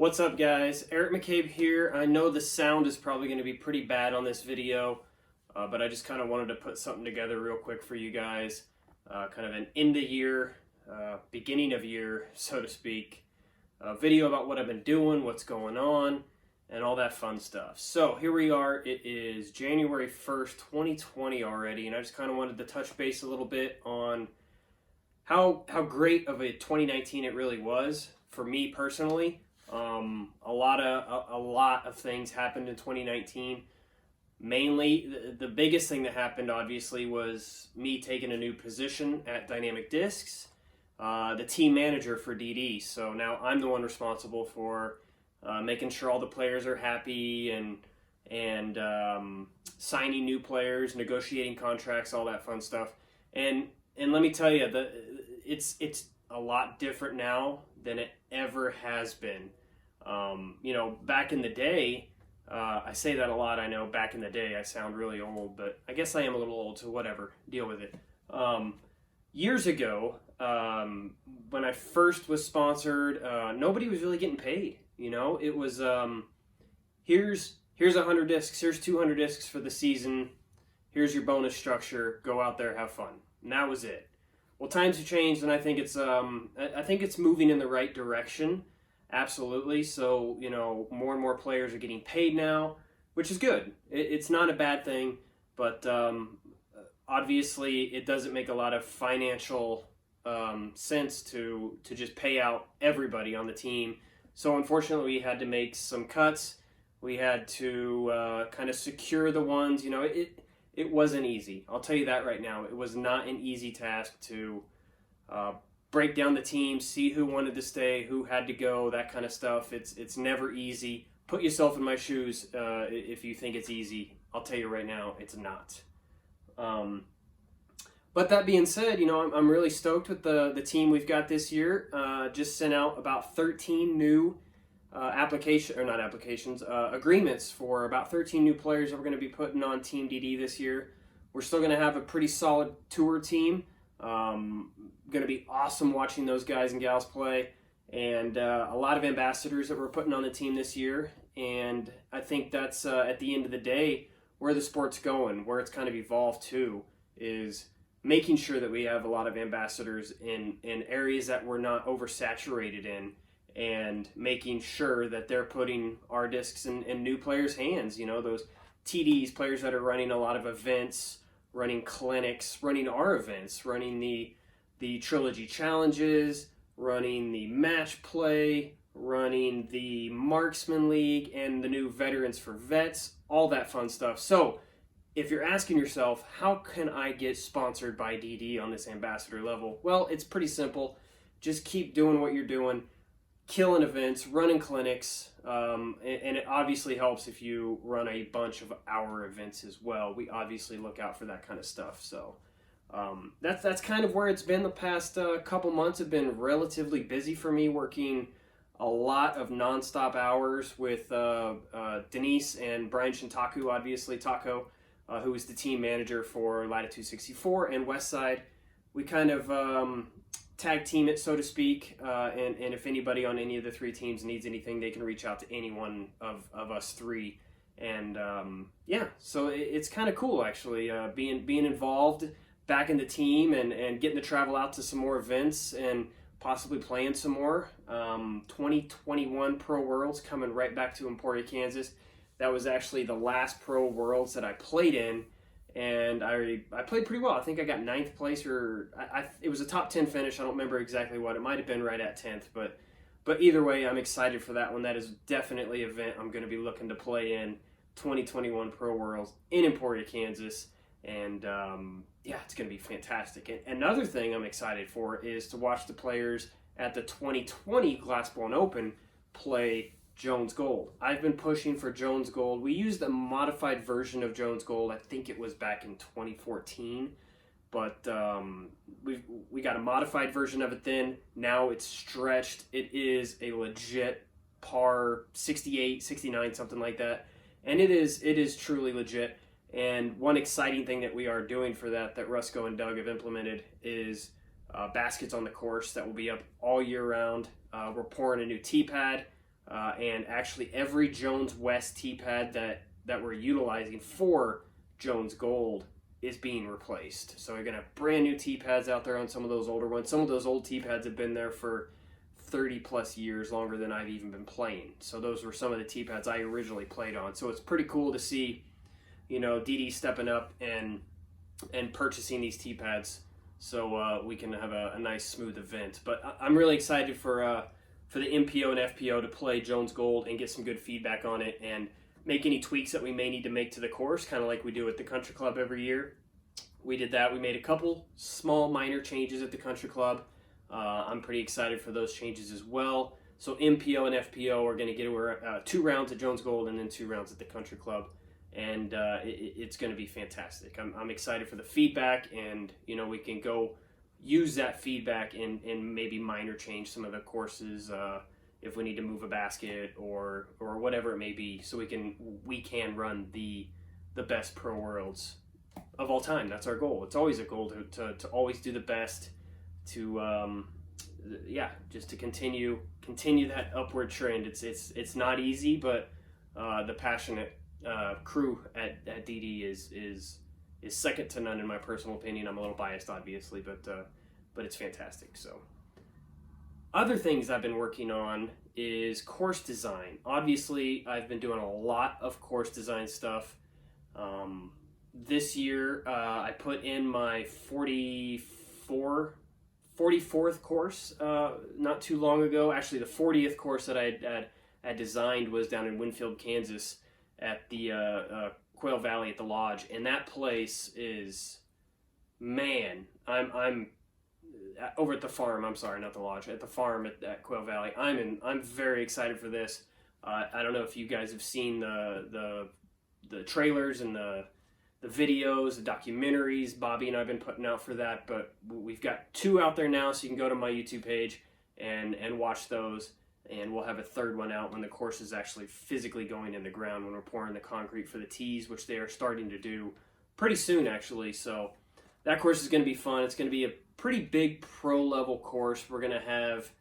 What's up, guys? Eric McCabe here. I know the sound is probably going to be pretty bad on this video, but I just kind of wanted to put something together real quick for you guys. Kind of an end of year, beginning of year, so to speak, video about what I've been doing, what's going on, and all that fun stuff. So here we are. It is January 1st, 2020 already, and I just kind of wanted to touch base a little bit on how great of a 2019 it really was for me personally. A lot of things happened in 2019. Mainly, the biggest thing that happened, obviously, was me taking a new position at Dynamic Discs, the team manager for DD. So now I'm the one responsible for making sure all the players are happy and signing new players, negotiating contracts, all that fun stuff. And let me tell you, it's a lot different now than it ever has been. Back in the day, I say that a lot, I know, back in the day I sound really old, but I guess I am a little old, so whatever, deal with it. Years ago, when I first was sponsored, nobody was really getting paid, it was, here's 100 discs, here's 200 discs for the season, here's your bonus structure, go out there, have fun. And that was it. Well, times have changed, and I think it's moving in the right direction. Absolutely. So, more and more players are getting paid now, which is good. It's not a bad thing, but obviously it doesn't make a lot of financial sense to just pay out everybody on the team. So unfortunately, we had to make some cuts. We had to kind of secure the ones. It wasn't easy. I'll tell you that right now. It was not an easy task to break down the team, see who wanted to stay, who had to go, that kind of stuff. It's never easy. Put yourself in my shoes if you think it's easy. I'll tell you right now, it's not. But that being said, I'm really stoked with the team we've got this year. Just sent out about 13 new agreements for about 13 new players that we're going to be putting on Team DD this year. We're still going to have a pretty solid tour team. Going to be awesome watching those guys and gals play, and a lot of ambassadors that we're putting on the team this year. And I think that's at the end of the day where the sport's going, where it's kind of evolved to, is making sure that we have a lot of ambassadors in areas that we're not oversaturated in, and making sure that they're putting our discs in new players' hands. Those TDs, players that are running a lot of events, running clinics, running our events, running the Trilogy Challenges, running the Match Play, running the Marksman League, and the new Veterans for Vets, all that fun stuff. So if you're asking yourself, how can I get sponsored by DD on this ambassador level? Well, it's pretty simple. Just keep doing what you're doing, killing events, running clinics, and it obviously helps if you run a bunch of our events as well. We obviously look out for that kind of stuff. So that's kind of where it's been the past couple months. Have been relatively busy for me, working a lot of nonstop hours with Denise and Brian Shintaku, obviously Taco, who is the team manager for Latitude 64 and Westside. We kind of tag team it, so to speak, and if anybody on any of the three teams needs anything, they can reach out to any one of us three. And so it's kind of cool, actually, being involved back in the team and getting to travel out to some more events and possibly playing some more. 2021 Pro Worlds coming right back to Emporia, Kansas. That was actually the last Pro Worlds that I played in, and I played pretty well. I think I got 9th place, or it was a top 10 finish. I don't remember exactly what. It might have been right at 10th, but either way, I'm excited for that one. That is definitely an event I'm going to be looking to play in 2021 Pro Worlds in Emporia, Kansas, and it's going to be fantastic. And another thing I'm excited for is to watch the players at the 2020 Glassbone Open play Jones Gold. I've been pushing for Jones Gold. We used a modified version of Jones Gold. I think it was back in 2014, but we got a modified version of it then. Now it's stretched. It is a legit par 68, 69, something like that, and it is truly legit. And one exciting thing that we are doing for that Rusco and Doug have implemented is baskets on the course that will be up all year round. We're pouring a new tee pad. and actually every Jones West tee pad that we're utilizing for Jones Gold is being replaced. So we're going to have brand new tee pads out there on some of those older ones. Some of those old tee pads have been there for 30 plus years, longer than I've even been playing. So those were some of the tee pads I originally played on. So it's pretty cool to see, DD stepping up and purchasing these tee pads so we can have a nice smooth event. But I'm really excited for the MPO and FPO to play Jones Gold and get some good feedback on it and make any tweaks that we may need to make to the course, kind of like we do at the Country Club every year. We did that. We made a couple small minor changes at the Country Club. I'm pretty excited for those changes as well. So MPO and FPO are going to get 2 rounds at Jones Gold and then 2 rounds at the Country Club. And it's going to be fantastic. I'm excited for the feedback, and we can go use that feedback and maybe minor change some of the courses if we need to move a basket or whatever it may be, so we can run the best Pro Worlds of all time. That's our goal. It's always a goal to always do the best, to just to continue that upward trend. It's not easy, but the passionate crew at DD is second to none in my personal opinion. I'm a little biased, obviously, but it's fantastic. So other things I've been working on is course design. Obviously, I've been doing a lot of course design stuff. This year, I put in my 44th course not too long ago. Actually, the 40th course that I had designed was down in Winfield, Kansas, at the Quail Valley at the Lodge, and that place is, man, I'm over at the farm. I'm sorry, not the Lodge, at the farm at Quail Valley. I'm very excited for this. I don't know if you guys have seen the trailers and the videos, the documentaries Bobby and I've been putting out for that, but we've got 2 out there now, so you can go to my YouTube page and watch those, and we'll have a 3rd one out when the course is actually physically going in the ground, when we're pouring the concrete for the tees, which they are starting to do pretty soon, actually. So that course is going to be fun. It's going to be a pretty big pro level course. We're going to have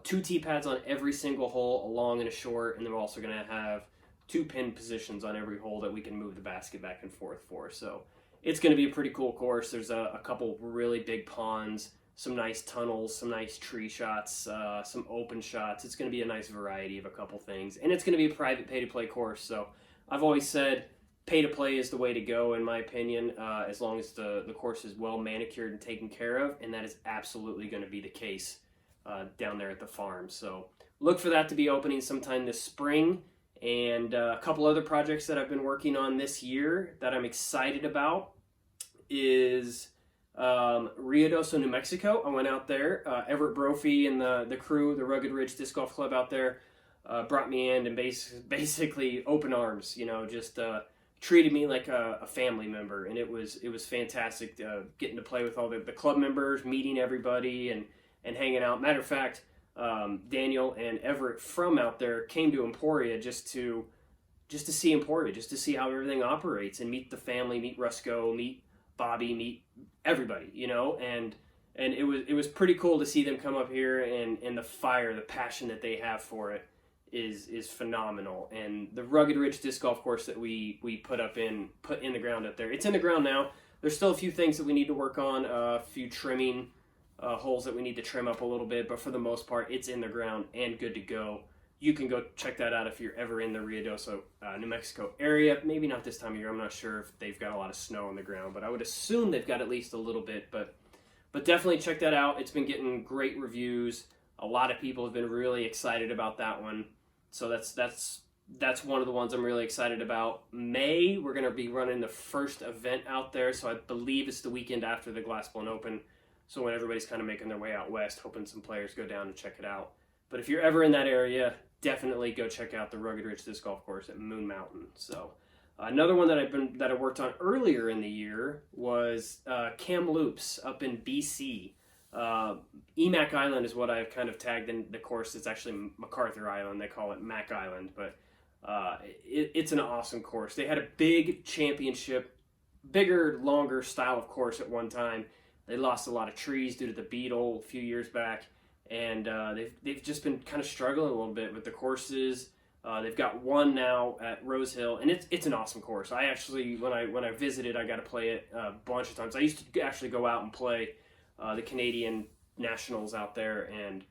2 tee pads on every single hole, a long and a short, and then we're also going to have 2 pin positions on every hole that we can move the basket back and forth for. So it's going to be a pretty cool course. There's a couple really big ponds, some nice tunnels, some nice tree shots, some open shots. It's going to be a nice variety of a couple things, and it's going to be a private pay-to-play course. So I've always said pay-to-play is the way to go, in my opinion, as long as the course is well manicured and taken care of, and that is absolutely going to be the case down there at the farm. So look for that to be opening sometime this spring. And a couple other projects that I've been working on this year that I'm excited about is Ruidoso, New Mexico. I went out there. Everett Brophy and the crew, the Rugged Ridge Disc Golf Club out there, brought me in and basically open arms, just treated me like a family member. And it was fantastic getting to play with all the club members, meeting everybody and hanging out. Matter of fact, Daniel and Everett from out there came to Emporia just to see Emporia, just to see how everything operates and meet the family, meet Rusco, meet Bobby, meet everybody, and it was pretty cool to see them come up here, and the fire, the passion that they have for it is phenomenal. And the Rugged Ridge Disc Golf Course that we put in the ground up there, it's in the ground now. There's still a few things that we need to work on, a few trimming holes that we need to trim up a little bit, but for the most part, it's in the ground and good to go. You can go check that out if you're ever in the Ruidoso, New Mexico area. Maybe not this time of year. I'm not sure if they've got a lot of snow on the ground, but I would assume they've got at least a little bit. But definitely check that out. It's been getting great reviews. A lot of people have been really excited about that one. So that's one of the ones I'm really excited about. May, we're going to be running the first event out there, so I believe it's the weekend after the Glassbone Open. So when everybody's kind of making their way out west, hoping some players go down and check it out. But if you're ever in that area, definitely go check out the Rugged Ridge Disc Golf Course at Moon Mountain. So another one that I worked on earlier in the year was Kamloops up in BC. Emac Island is what I've kind of tagged in the course. It's actually MacArthur Island. They call it Mac Island, but it's an awesome course. They had a big championship, bigger, longer style of course at one time. They lost a lot of trees due to the beetle a few years back, and they've just been kind of struggling a little bit with the courses. They've got one now at Rose Hill, and it's an awesome course. I actually, when I visited, I got to play it a bunch of times. I used to actually go out and play the Canadian Nationals out there, and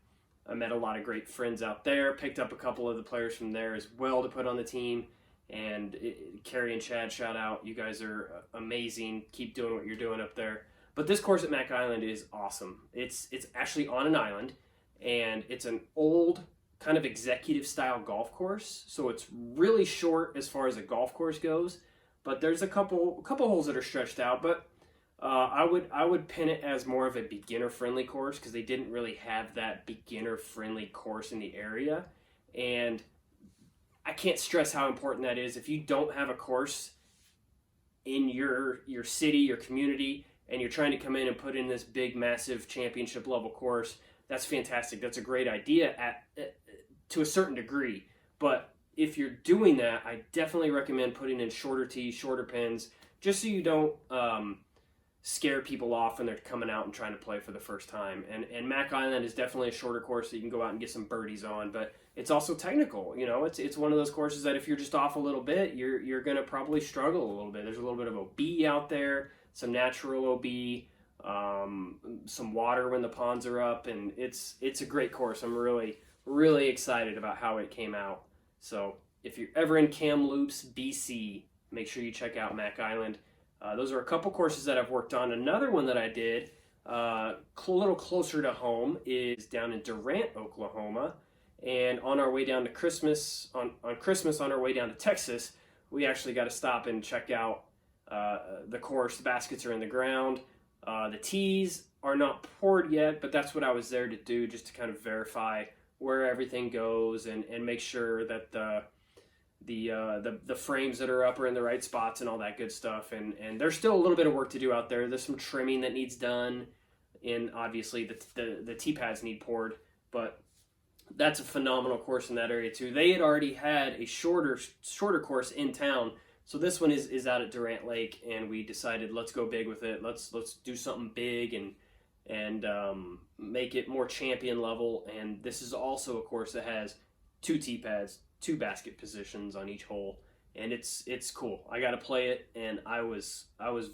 I met a lot of great friends out there. Picked up a couple of the players from there as well to put on the team. And Carrie and Chad, shout out. You guys are amazing. Keep doing what you're doing up there. But this course at Mack Island is awesome. It's actually on an island, and it's an old kind of executive style golf course. So it's really short as far as a golf course goes. But there's a couple holes that are stretched out. But I would pin it as more of a beginner friendly course, because they didn't really have that beginner friendly course in the area. And I can't stress how important that is. If you don't have a course in your city, your community, and you're trying to come in and put in this big, massive championship level course, that's fantastic. That's a great idea to a certain degree. But if you're doing that, I definitely recommend putting in shorter tees, shorter pins, just so you don't scare people off when they're coming out and trying to play for the first time. And Mack Island is definitely a shorter course that you can go out and get some birdies on, but it's also technical. You know, it's one of those courses that if you're just off a little bit, you're going to probably struggle a little bit. There's a little bit of OB out there, some natural OB, some water when the ponds are up, and it's a great course. I'm really excited about how it came out. So if you're ever in Kamloops, BC, make sure you check out Mack Island. Those are a couple courses that I've worked on. Another one that I did a little closer to home is down in Durant, Oklahoma. And on our way down to Christmas, on Christmas on our way down to Texas, we actually got to stop and check out the course. The baskets are in the ground. The tees are not poured yet, but that's what I was there to do, just to kind of verify where everything goes and make sure that the frames that are up are in the right spots and all that good stuff. And there's still a little bit of work to do out there. There's some trimming that needs done, and obviously the tee pads need poured, but that's a phenomenal course in that area too. They had already had a shorter course in town, so this one is out at Durant Lake, and we decided let's go big with it. Let's do something big and make it more champion level. And this is also a course that has 2 tee pads, 2 basket positions on each hole, and it's cool. I got to play it, and I was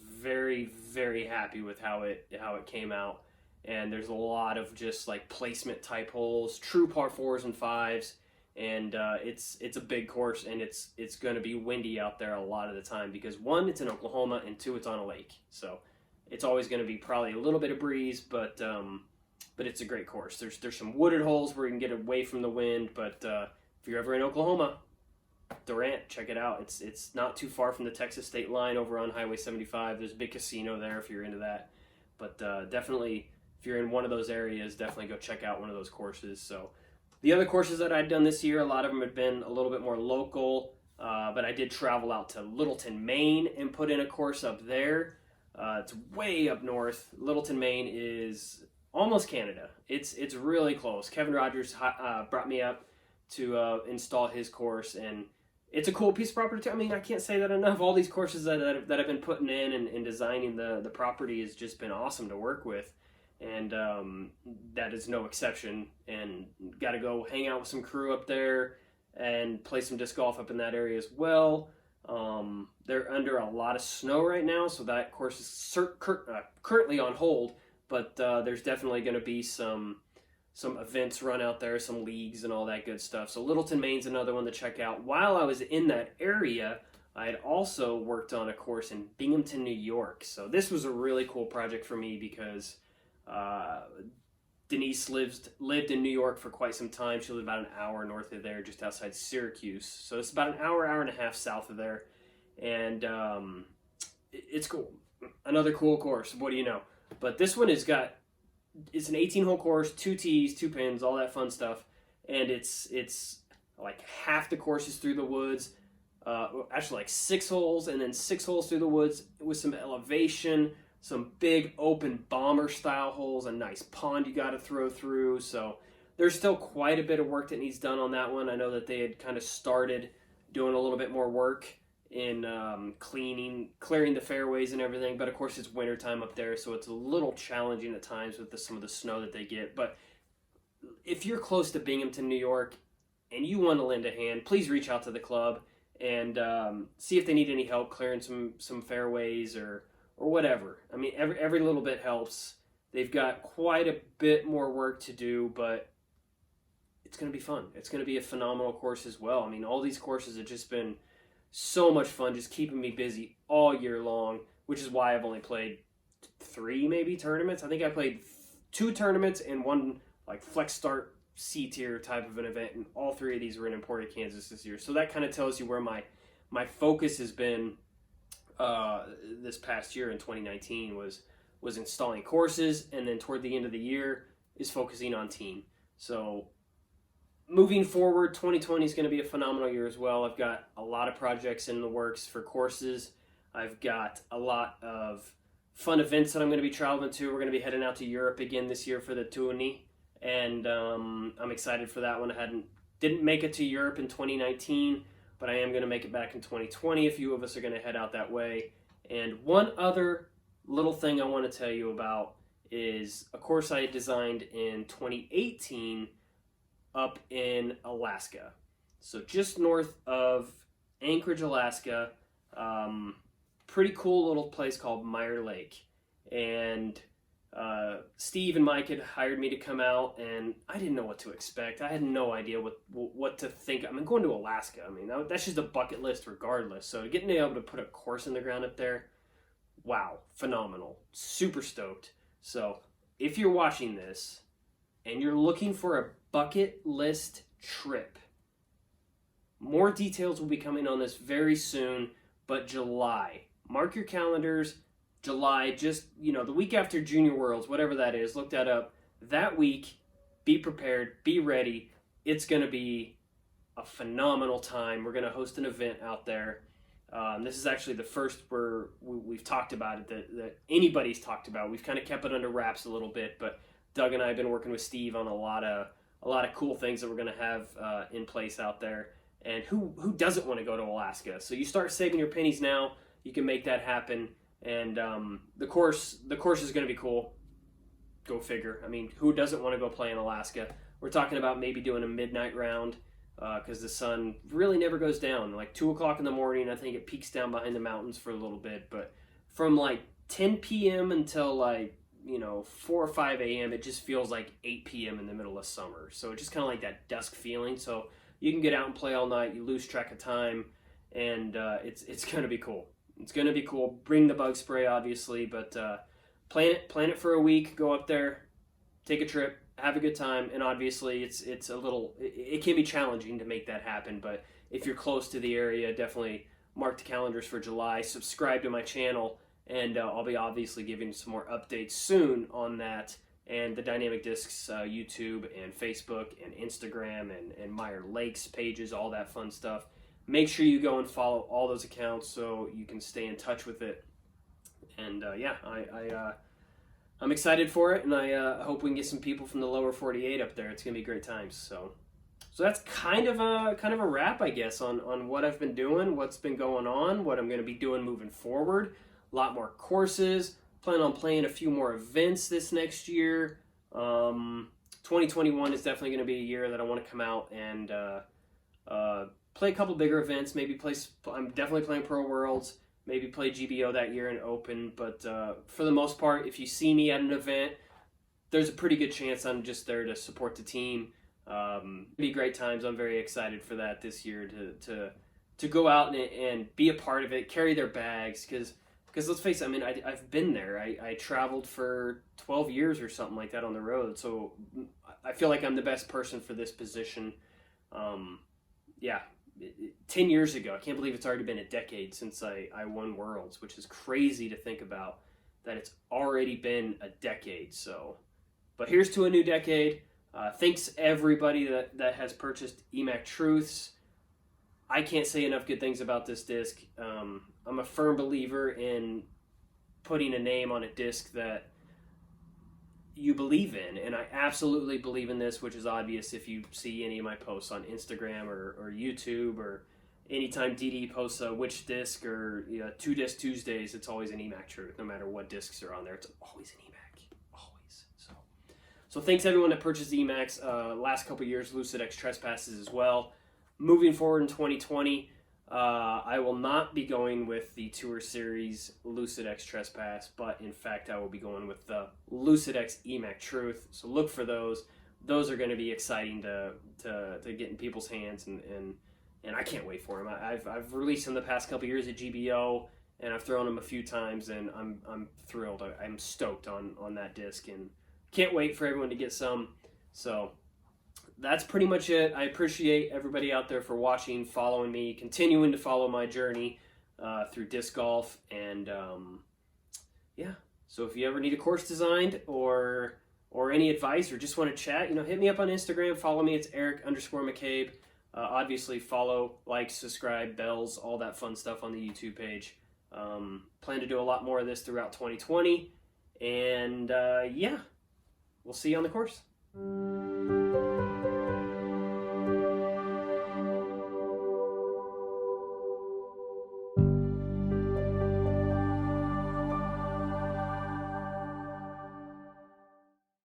very, very happy with how it came out. And there's a lot of just like placement type holes, true par 4s and 5s, and it's a big course, and it's going to be windy out there a lot of the time, because 1, it's in Oklahoma, and 2, it's on a lake, so it's always going to be probably a little bit of breeze, but it's a great course. There's some wooded holes where you can get away from the wind, but if you're ever in Oklahoma, Durant, check it out. It's not too far from the Texas state line over on Highway 75. There's a big casino there if you're into that, but definitely, if you're in one of those areas, definitely go check out one of those courses. So the other courses that I'd done this year, a lot of them had been a little bit more local, but I did travel out to Littleton, Maine, and put in a course up there. It's way up north. Littleton, Maine is almost Canada. It's really close. Kevin Rogers brought me up to install his course, and it's a cool piece of property too. I mean, I can't say that enough. All these courses that I've been putting in and designing the property has just been awesome to work with. And that is no exception. And got to go hang out with some crew up there and play some disc golf up in that area as well. They're under a lot of snow right now, so that course is currently on hold. But there's definitely going to be some events run out there, some leagues and all that good stuff. So Littleton, Maine's another one to check out. While I was in that area, I had also worked on a course in Binghamton, New York. So this was a really cool project for me, because Denise lived in New York for quite some time. She lived about an hour north of there, just outside Syracuse. So it's about an hour and a half south of there. And it's cool. Another cool course. What do you know? But this one it's an 18-hole course, 2 tees, 2 pins, all that fun stuff. And it's like half the course is through the woods. Actually like 6 holes, and then 6 holes through the woods with some elevation, some big open bomber style holes, a nice pond you got to throw through. So there's still quite a bit of work that needs done on that one. I know that they had kind of started doing a little bit more work in clearing the fairways and everything, but of course it's wintertime up there, so it's a little challenging at times with some of the snow that they get. But if you're close to Binghamton, New York, and you want to lend a hand, please reach out to the club and see if they need any help clearing some fairways or whatever. I mean, every little bit helps. They've got quite a bit more work to do, but it's going to be fun. It's going to be a phenomenal course as well. I mean, all these courses have just been so much fun, just keeping me busy all year long, which is why I've only played 3 maybe tournaments. I think I played 2 tournaments and 1 like flex start C-tier type of an event, and all 3 of these were in Emporia, Kansas this year. So that kind of tells you where my focus has been this past year in 2019 was installing courses, and then toward the end of the year is focusing on team. So moving forward, 2020 is going to be a phenomenal year as well. I've got a lot of projects in the works for courses. I've got a lot of fun events that I'm going to be traveling to. We're going to be heading out to Europe again this year for the Tourney, and I'm excited for that one. Didn't make it to Europe in 2019, but I am going to make it back in 2020. A few of us are going to head out that way. And one other little thing I want to tell you about is a course I designed in 2018 up in Alaska. So just north of Anchorage, Alaska. Pretty cool little place called Meyer Lake. And Steve and Mike had hired me to come out, and I didn't know what to expect. I had no idea what to think. I mean, going to Alaska, I mean, that's just a bucket list regardless. So getting able to put a course in the ground up there, wow, phenomenal. Super stoked. So if you're watching this and you're looking for a bucket list trip, more details will be coming on this very soon, but July. Mark your calendars. July, just, the week after Junior Worlds, whatever that is, look that up. That week, be prepared, be ready. It's going to be a phenomenal time. We're going to host an event out there. This is actually the first where we've talked about it that anybody's talked about. We've kind of kept it under wraps a little bit, but Doug and I have been working with Steve on a lot of cool things that we're going to have in place out there. And who doesn't want to go to Alaska? So you start saving your pennies now. You can make that happen. And the course is going to be cool. Go figure. I mean, who doesn't want to go play in Alaska? We're talking about maybe doing a midnight round because the sun really never goes down. Like 2 o'clock in the morning, I think it peaks down behind the mountains for a little bit. But from like 10 p.m. until 4 or 5 a.m., it just feels like 8 p.m. in the middle of summer. So it's just kind of like that dusk feeling. So you can get out and play all night. You lose track of time, and it's going to be cool. It's going to be cool. Bring the bug spray, obviously, but plan it for a week. Go up there, take a trip, have a good time, and obviously it's a little. It can be challenging to make that happen, but if you're close to the area, definitely mark the calendars for July. Subscribe to my channel, and I'll be obviously giving some more updates soon on that and the Dynamic Discs YouTube and Facebook and Instagram and Meyer Lakes pages, all that fun stuff. Make sure you go and follow all those accounts so you can stay in touch with it. And I'm excited for it, and I hope we can get some people from the lower 48 up there. It's gonna be great times. So that's kind of a wrap, I guess, on what I've been doing, what's been going on, what I'm gonna be doing moving forward. A lot more courses. Plan on playing a few more events this next year. 2021 is definitely gonna be a year that I want to come out and play a couple bigger events, maybe I'm definitely playing Pro Worlds, maybe play GBO that year and Open, but for the most part, if you see me at an event, there's a pretty good chance I'm just there to support the team. Be great times. I'm very excited for that this year to go out and be a part of it, carry their bags, because let's face it, I mean, I've been there. I traveled for 12 years or something like that on the road, so I feel like I'm the best person for this position. 10 years ago. I can't believe it's already been a decade since I won Worlds, which is crazy to think about that it's already been a decade. So, but here's to a new decade. Thanks everybody that has purchased EMAC Truths. I can't say enough good things about this disc. I'm a firm believer in putting a name on a disc that you believe in, and I absolutely believe in this, which is obvious if you see any of my posts on Instagram or YouTube, or anytime DD posts a which disc or 2 Disc Tuesdays, it's always an EMAC Truth. No matter what discs are on there, it's always an EMAC, always. So thanks everyone that purchased the Emacs last couple years, Lucid X Trespasses as well. Moving forward in 2020, I will not be going with the Tour Series Lucid X Trespass, but in fact I will be going with the Lucid X Emac Truth. So look for those. Those are going to be exciting to get in people's hands, and I can't wait for them. I've released them the past couple years at GBO, and I've thrown them a few times, and I'm thrilled. I'm stoked on that disc, and can't wait for everyone to get some. So that's pretty much it. I appreciate everybody out there for watching, following me, continuing to follow my journey through disc golf, and yeah. So if you ever need a course designed or any advice or just want to chat, hit me up on Instagram. Follow me. It's Eric_McCabe. Obviously, follow, like, subscribe, bells, all that fun stuff on the YouTube page. Plan to do a lot more of this throughout 2020. And yeah, we'll see you on the course.